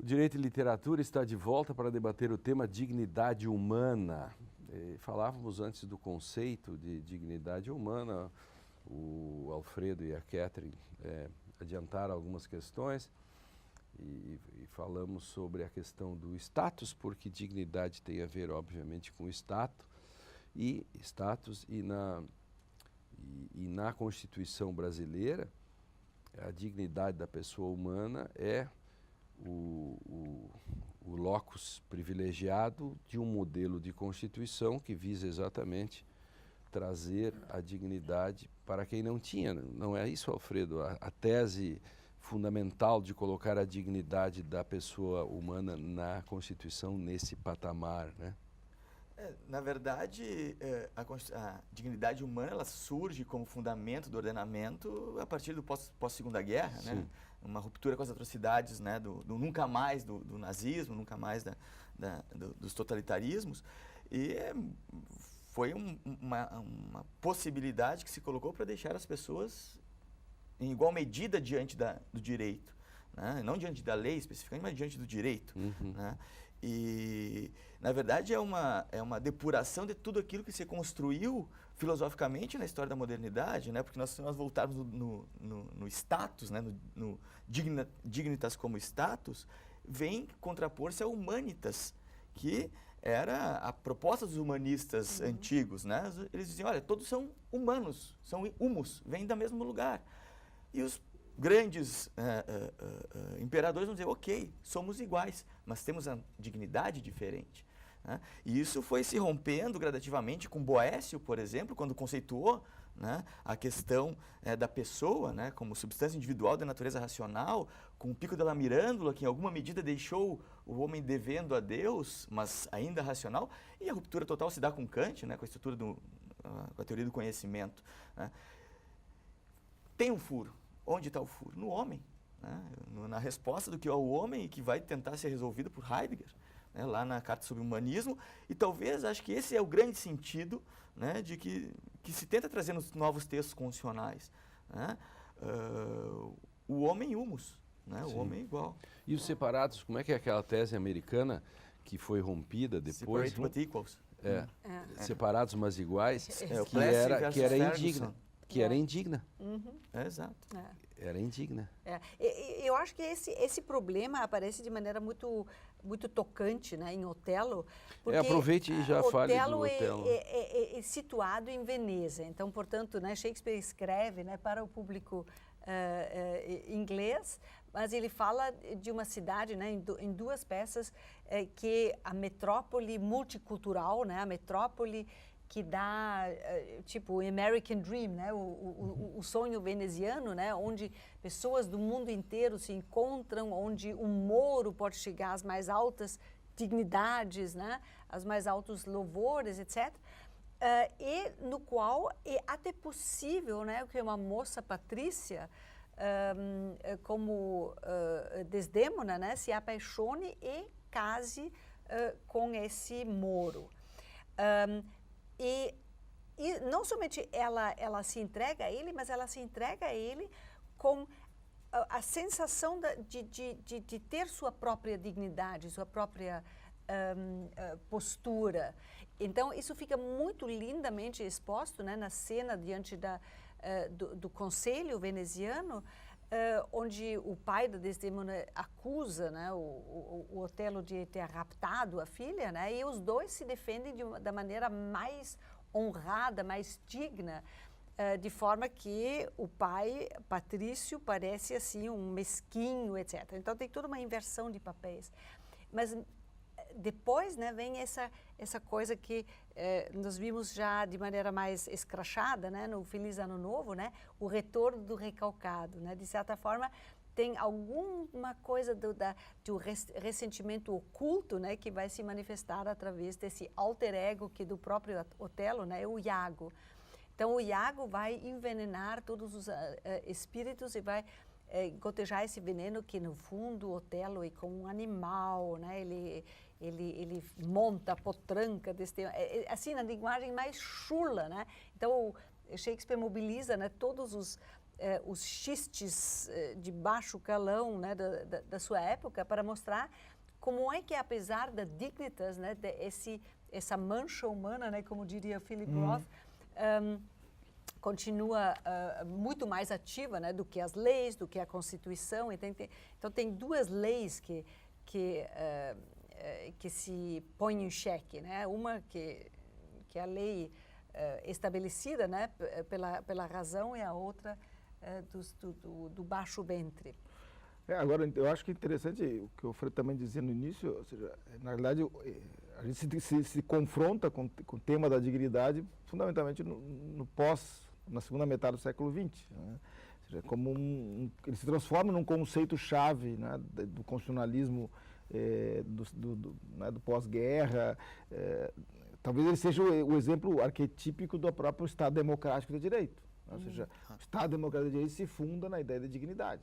O Direito e Literatura está de volta para debater o tema dignidade humana. Falávamos antes do conceito de dignidade humana, o Alfredo e a Catherine adiantaram algumas questões e falamos sobre a questão do status, porque dignidade tem a ver, obviamente, com status e na Constituição brasileira, a dignidade da pessoa humana é o locus privilegiado de um modelo de Constituição que visa exatamente trazer a dignidade para quem não tinha. Não é isso, Alfredo? A tese fundamental de colocar a dignidade da pessoa humana na Constituição nesse patamar, né? Na verdade, a dignidade humana ela surge como fundamento do ordenamento a partir do pós-Segunda Guerra, né? Uma ruptura com as atrocidades, né? do nunca mais do nazismo, nunca mais dos totalitarismos. E foi uma possibilidade que se colocou para deixar as pessoas em igual medida diante do direito, né? Não diante da lei especificamente, mas diante do direito. Né? E, na verdade, é uma depuração de tudo aquilo que se construiu filosoficamente na história da modernidade, né? Porque se nós voltarmos no status, né? no dignitas como status, vem contrapor-se a humanitas, que era a proposta dos humanistas antigos. Né? Eles diziam, olha, todos são humanos, são humus, vêm do mesmo lugar. E os grandes imperadores vão dizer, ok, somos iguais, mas temos a dignidade diferente. Né? E isso foi se rompendo gradativamente com Boécio, por exemplo, quando conceituou, né, a questão da pessoa, né, como substância individual da natureza racional, com o Pico della Mirandola, que em alguma medida deixou o homem devendo a Deus, mas ainda racional, e a ruptura total se dá com Kant, né, com a estrutura com a teoria do conhecimento. Né? Tem um furo. Onde está o furo? No homem, né? Na resposta do que é o homem e que vai tentar ser resolvido por Heidegger, né? Lá na Carta sobre o Humanismo, e talvez acho que esse é o grande sentido, né? De que se tenta trazer nos novos textos constitucionais, né? O homem humus, né? O homem igual. E os separados, como é que é aquela tese americana que foi rompida depois? Separate but equals. Separados mas iguais, que era indigna. Que era indigna. Exato. Era indigna. Eu acho que esse problema aparece de maneira muito, muito tocante, né, em Otelo. Porque aproveite e já fale do Otelo. É situado em Veneza. Então, portanto, né, Shakespeare escreve, né, para o público inglês, mas ele fala de uma cidade, né, em duas peças, que a metrópole multicultural, né, a metrópole que dá, tipo, o American Dream, né? o sonho veneziano, né? Onde pessoas do mundo inteiro se encontram, onde o Moro pode chegar às mais altas dignidades, né? Aos mais altos louvores, etc. E no qual é até possível, né, que uma moça patrícia, como Desdémona, né, se apaixone e case com esse Moro. E não somente ela se entrega a ele, mas ela se entrega a ele com a sensação de ter sua própria dignidade, sua própria postura. Então, isso fica muito lindamente exposto, né, na cena diante do conselho veneziano, onde o pai da Desdémona acusa, né, o Otelo de ter raptado a filha, né, e os dois se defendem da maneira mais honrada, mais digna, de forma que o pai, Patrício, parece assim um mesquinho, etc. Então tem toda uma inversão de papéis. Mas depois, né, vem essa coisa que nós vimos já de maneira mais escrachada, né, no Feliz Ano Novo, né, o retorno do recalcado, né, de certa forma tem alguma coisa do ressentimento oculto, né, que vai se manifestar através desse alter ego que do próprio Otelo, né, é o Iago. Então o Iago vai envenenar todos os espíritos e vai gotejar esse veneno que no fundo o Otelo é como um animal, né? Ele monta a potranca assim na linguagem mais chula, né? Então Shakespeare mobiliza, né, todos os xistes de baixo calão, né, da sua época, para mostrar como é que, apesar da dignitas, né, essa mancha humana, né, como diria Philip Roth, continua muito mais ativa, né, do que as leis, do que a Constituição. Então tem duas leis que se põem em xeque, né? Uma que é a lei estabelecida, né, pela razão, e a outra do baixo ventre. Agora, eu acho que é interessante o que o Fred também dizia no início, ou seja, na realidade, a gente se confronta com o tema da dignidade fundamentalmente na segunda metade do século XX. Né? Ou seja, ele se transforma num conceito-chave, né, do constitucionalismo do pós-guerra. Talvez ele seja o exemplo arquetípico do próprio Estado democrático de direito. Né? Ou seja, o Estado democrático de direito se funda na ideia da dignidade.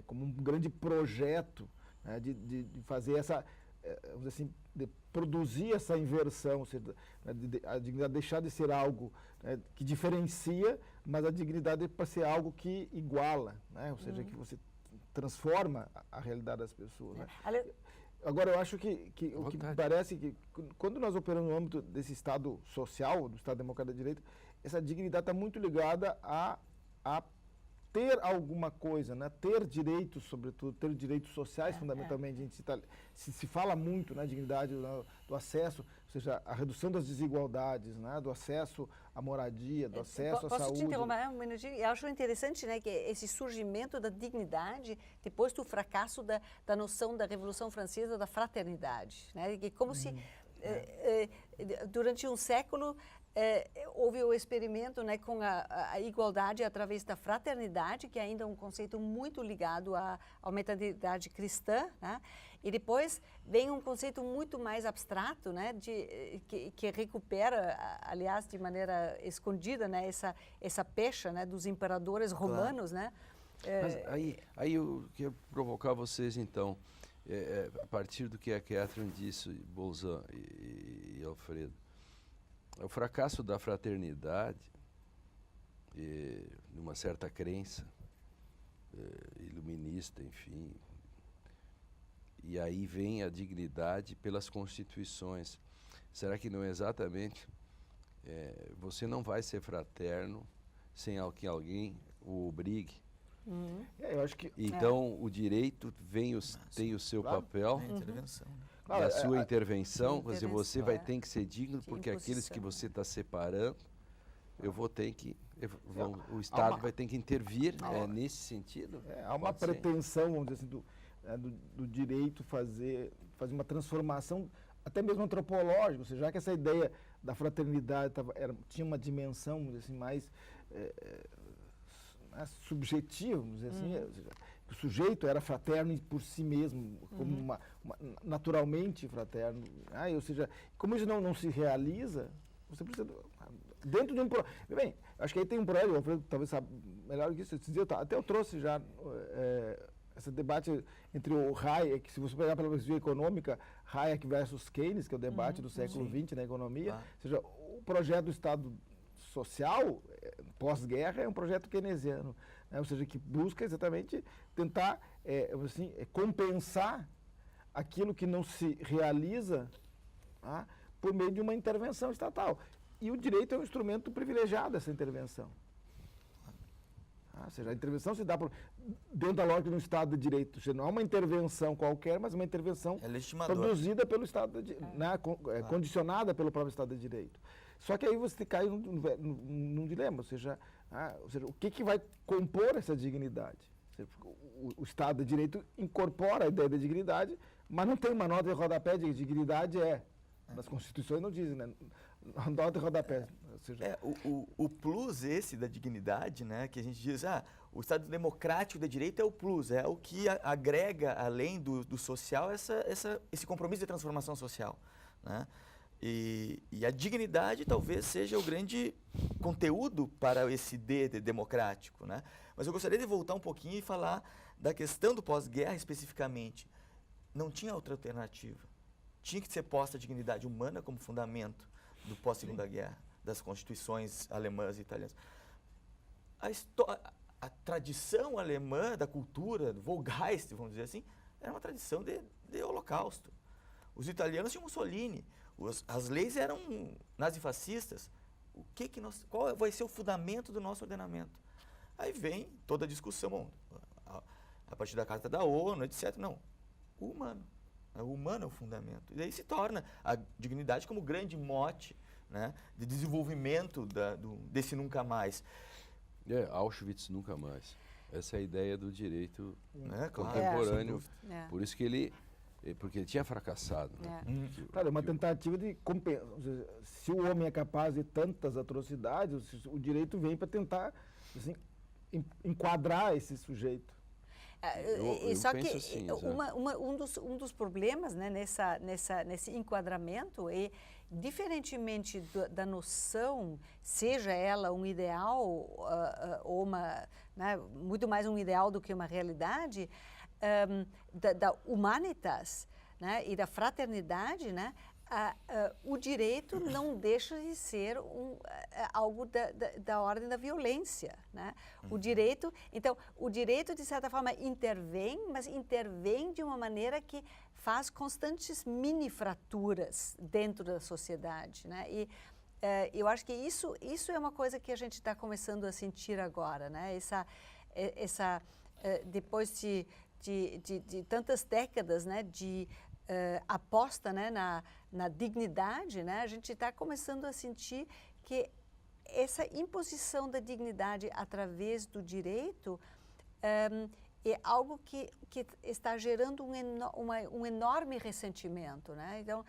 Como um grande projeto, né, de fazer vamos dizer assim, de produzir essa inversão, ou seja, a dignidade deixar de ser algo, né, que diferencia, mas a dignidade para ser algo que iguala, né, ou seja, que você transforma a realidade das pessoas. Né. Agora, eu acho que o que parece que, quando nós operamos no âmbito desse Estado social, do Estado democrático de direito, essa dignidade está muito ligada a ter alguma coisa, né? Ter direitos, sobretudo, ter direitos sociais, fundamentalmente. A gente se fala muito, né, dignidade do acesso, ou seja, a redução das desigualdades, né, do acesso à moradia, do acesso à saúde. Posso te interromper um minutinho? Eu acho interessante, né, que esse surgimento da dignidade, depois do fracasso da noção da Revolução Francesa da fraternidade, né, que como se durante um século houve o experimento, né, com a igualdade através da fraternidade, que ainda é um conceito muito ligado à mentalidade cristã, né? E depois vem um conceito muito mais abstrato, né, que recupera, aliás, de maneira escondida, né, essa pecha, né, dos imperadores romanos, né? Mas aí eu quero provocar vocês, então, a partir do que a Catherine disse, Bolzan e Alfredo. O fracasso da fraternidade, numa certa crença iluminista, enfim, e aí vem a dignidade pelas constituições. Será que não é exatamente, você não vai ser fraterno sem que alguém o obrigue? Eu acho que então o direito tem o seu papel. Intervenção. E a sua intervenção, quer dizer, você vai ter que ser digno, porque aqueles que você está separando, o Estado vai ter que intervir nesse sentido. Há uma pretensão, vamos dizer assim, do direito fazer uma transformação, até mesmo antropológica, ou seja, já que essa ideia da fraternidade tinha uma dimensão, vamos dizer assim, mais subjetiva, vamos dizer assim, ou seja, o sujeito era fraterno por si mesmo, como naturalmente fraterno. Ou seja, como isso não se realiza, você precisa, dentro de um projeto. Bem, acho que aí tem um projeto, o Alfredo talvez sabe melhor que isso. Até eu trouxe já esse debate entre o Hayek, se você pegar pela perspectiva econômica, Hayek versus Keynes, que é o debate do século XX na economia, ou seja, o projeto do Estado social, pós-guerra, é um projeto keynesiano, né? Ou seja, que busca exatamente tentar compensar aquilo que não se realiza, tá, por meio de uma intervenção estatal. E o direito é um instrumento privilegiado dessa intervenção. Ou seja, a intervenção se dá dentro da lógica do Estado de Direito. Ou seja, não é uma intervenção qualquer, mas uma intervenção produzida pelo Estado, condicionada pelo próprio Estado de Direito. Só que aí você cai num dilema, ou seja, o que vai compor essa dignidade? O Estado de Direito incorpora a ideia da dignidade, mas não tem uma nota de rodapé de dignidade nas Constituições não dizem, né? Nota de rodapé. Ou seja, o plus esse da dignidade, né, que a gente diz, o Estado democrático de direito é o plus, é o que agrega, além do social, esse compromisso de transformação social, né? E a dignidade talvez seja o grande conteúdo para esse de democrático, né? Mas eu gostaria de voltar um pouquinho e falar da questão do pós-guerra especificamente. Não tinha outra alternativa. Tinha que ser posta a dignidade humana como fundamento do pós-segunda guerra, das constituições alemãs e italianas. a tradição alemã da cultura, do Volksgeist, vamos dizer assim, era uma tradição de holocausto. Os italianos tinham Mussolini, as leis eram nazifascistas. Qual vai ser o fundamento do nosso ordenamento? Aí vem toda a discussão, bom, a partir da Carta da ONU, etc. Não, o humano. O humano é o fundamento. E daí se torna a dignidade como grande mote, né, de desenvolvimento desse nunca mais. Auschwitz nunca mais. Essa é a ideia do direito Claro, contemporâneo. É. Por isso que porque ele tinha fracassado. Né? Claro, é uma tentativa de compensar. Se o homem é capaz de tantas atrocidades, o direito vem para tentar assim, enquadrar esse sujeito. Só penso que assim, um dos problemas, né, nesse enquadramento é, diferentemente da noção, seja ela um ideal ou né, muito mais um ideal do que uma realidade, da humanitas, né, e da fraternidade, né, o direito não deixa de ser algo da ordem da violência, né? Então, o direito, de certa forma, intervém, mas intervém de uma maneira que faz constantes mini-fraturas dentro da sociedade, né? E eu acho que isso é uma coisa que a gente está começando a sentir agora, né? Depois de tantas décadas, né, de aposta, né, na dignidade, né, a gente está começando a sentir que essa imposição da dignidade através do direito é algo que está gerando um enorme ressentimento, né? Então,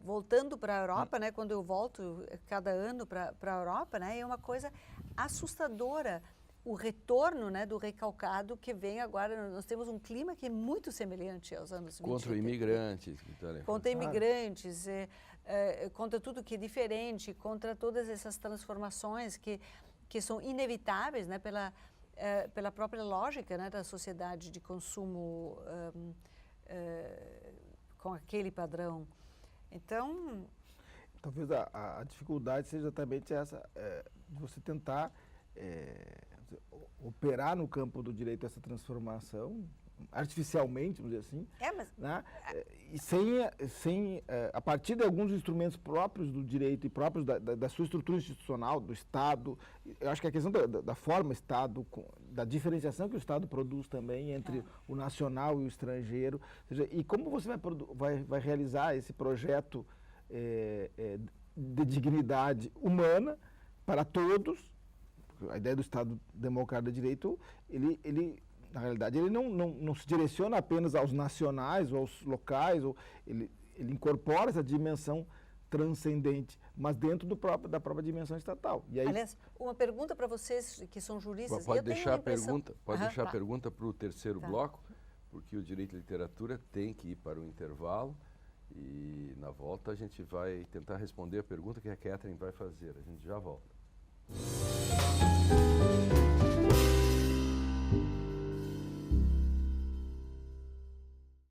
voltando para a Europa, né, quando eu volto cada ano para a Europa, né, é uma coisa assustadora. O retorno, né, do recalcado que vem agora. Nós temos um clima que é muito semelhante aos anos 20. Contra imigrantes. Contra imigrantes, contra tudo que é diferente, contra todas essas transformações que são inevitáveis, né, pela própria lógica, né, da sociedade de consumo com aquele padrão. Então... Talvez a dificuldade seja exatamente essa, de você tentar... operar no campo do direito essa transformação artificialmente, vamos dizer assim, né? E sem a partir de alguns instrumentos próprios do direito e próprios da sua estrutura institucional, do Estado. Eu acho que a questão da forma Estado, da diferenciação que o Estado produz também entre o nacional e o estrangeiro, ou seja, e como você vai realizar esse projeto de dignidade humana para todos. A ideia do Estado Democrático de Direito, ele na realidade, ele não se direciona apenas aos nacionais ou aos locais, ele incorpora essa dimensão transcendente, mas dentro da própria dimensão estatal. E aí, aliás, uma pergunta para vocês que são juristas. Pode deixar a pergunta para o terceiro Tá. bloco, porque o Direito e Literatura tem que ir para o intervalo e na volta a gente vai tentar responder a pergunta que a Catherine vai fazer. A gente já volta.